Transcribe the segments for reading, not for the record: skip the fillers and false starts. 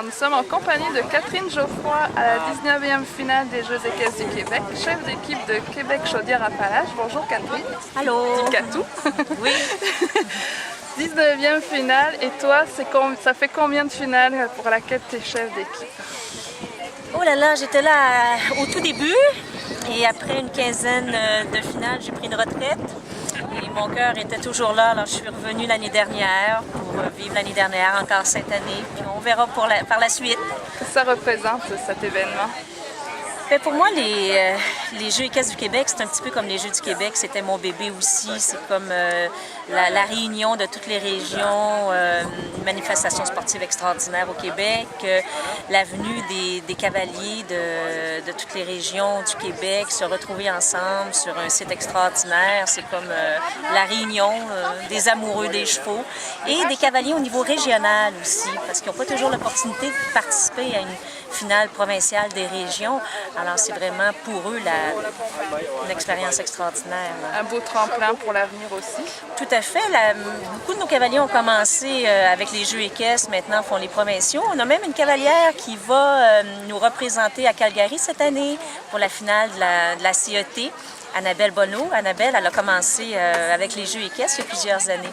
Nous sommes en compagnie de Catherine Geoffroy à la 19e finale des Jeux équestres du Québec, chef d'équipe de Québec Chaudière-Appalaches. Bonjour Catherine. Allô. Du Catou. Oui. 19e finale, et toi, ça fait combien de finales pour laquelle tu es chef d'équipe? Oh là là, j'étais là au tout début et après une quinzaine de finales, j'ai pris une retraite. Et mon cœur était toujours là, alors je suis revenue l'année dernière pour vivre l'année dernière, encore cette année. Puis on verra par la suite. Qu'est-ce que ça représente cet événement? Mais pour moi, les Jeux équestres du Québec, c'est un petit peu comme les Jeux du Québec. C'était mon bébé aussi. C'est comme la réunion de toutes les régions, une manifestation sportive extraordinaire au Québec, la venue des cavaliers de toutes les régions du Québec, se retrouver ensemble sur un site extraordinaire. C'est comme la réunion des amoureux des chevaux et des cavaliers au niveau régional aussi, parce qu'ils n'ont pas toujours l'opportunité de participer à une finale provinciale des régions. Alors, c'est vraiment pour eux une expérience extraordinaire. Un beau tremplin pour l'avenir aussi. Tout à fait. Beaucoup de nos cavaliers ont commencé avec les Jeux équestres, maintenant font les provinciaux. On a même une cavalière qui va nous représenter à Calgary cette année pour la finale de la CET. Annabelle Bonneau. Annabelle, elle a commencé avec les Jeux équestres il y a plusieurs années.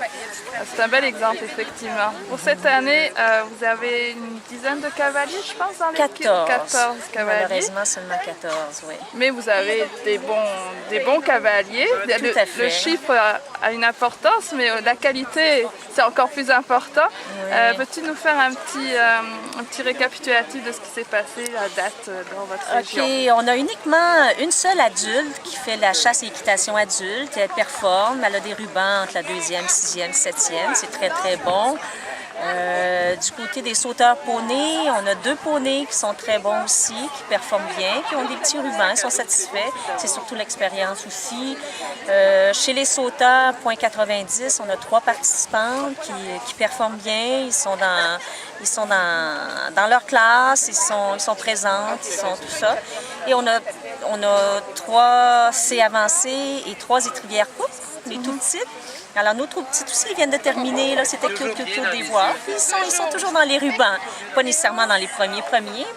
C'est un bel exemple, effectivement. Pour cette année, vous avez une dizaine de cavaliers, je pense, dans l'équipe. 14 cavaliers. Malheureusement, seulement 14, oui. Mais vous avez des bons cavaliers. Tout à fait. Le chiffre a une importance, mais la qualité, c'est encore plus important. Oui. Peux-tu nous faire un petit récapitulatif de ce qui s'est passé à date dans votre région? OK, on a uniquement une seule adulte qui fait la chasse et équitation adulte. Elle performe, elle a des rubans entre la 2e, 6e, 7e. C'est très, très bon. Du côté des sauteurs poneys, on a 2 poneys qui sont très bons aussi, qui performent bien, qui ont des petits rubans, ils sont satisfaits. C'est surtout l'expérience aussi. Chez les sauteurs, point 90, on a 3 participantes qui performent bien. Ils sont dans leur classe, ils sont présentes, ils sont tout ça. Et on a 3 C avancés et 3 étrivières coupes, les tout petites. Alors, nos trop petites aussi, ils viennent de terminer, là, c'était cute des voix. Ils sont toujours dans les rubans, pas nécessairement dans les premiers,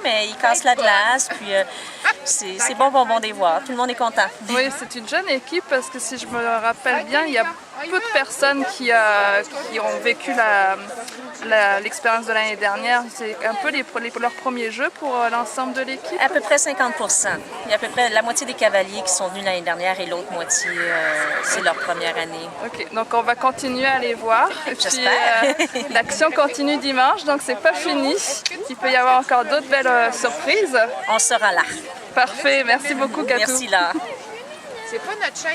mais ils cassent la glace, puis c'est bon des voir. Tout le monde est content. Oui, c'est une jeune équipe parce que si je me rappelle bien, il y a peu de personnes qui ont vécu l'expérience de l'année dernière. C'est un peu leurs premiers jeux pour l'ensemble de l'équipe. À peu près 50%. Il y a à peu près la moitié des cavaliers qui sont venus l'année dernière et l'autre moitié, c'est leur première année. OK, donc on va continuer à les voir. J'espère. L'action continue dimanche, donc c'est pas fini. Il peut y avoir encore d'autres belles surprises. On sera là. Parfait, merci beaucoup Catou. Merci là. C'est pas notre chaîne.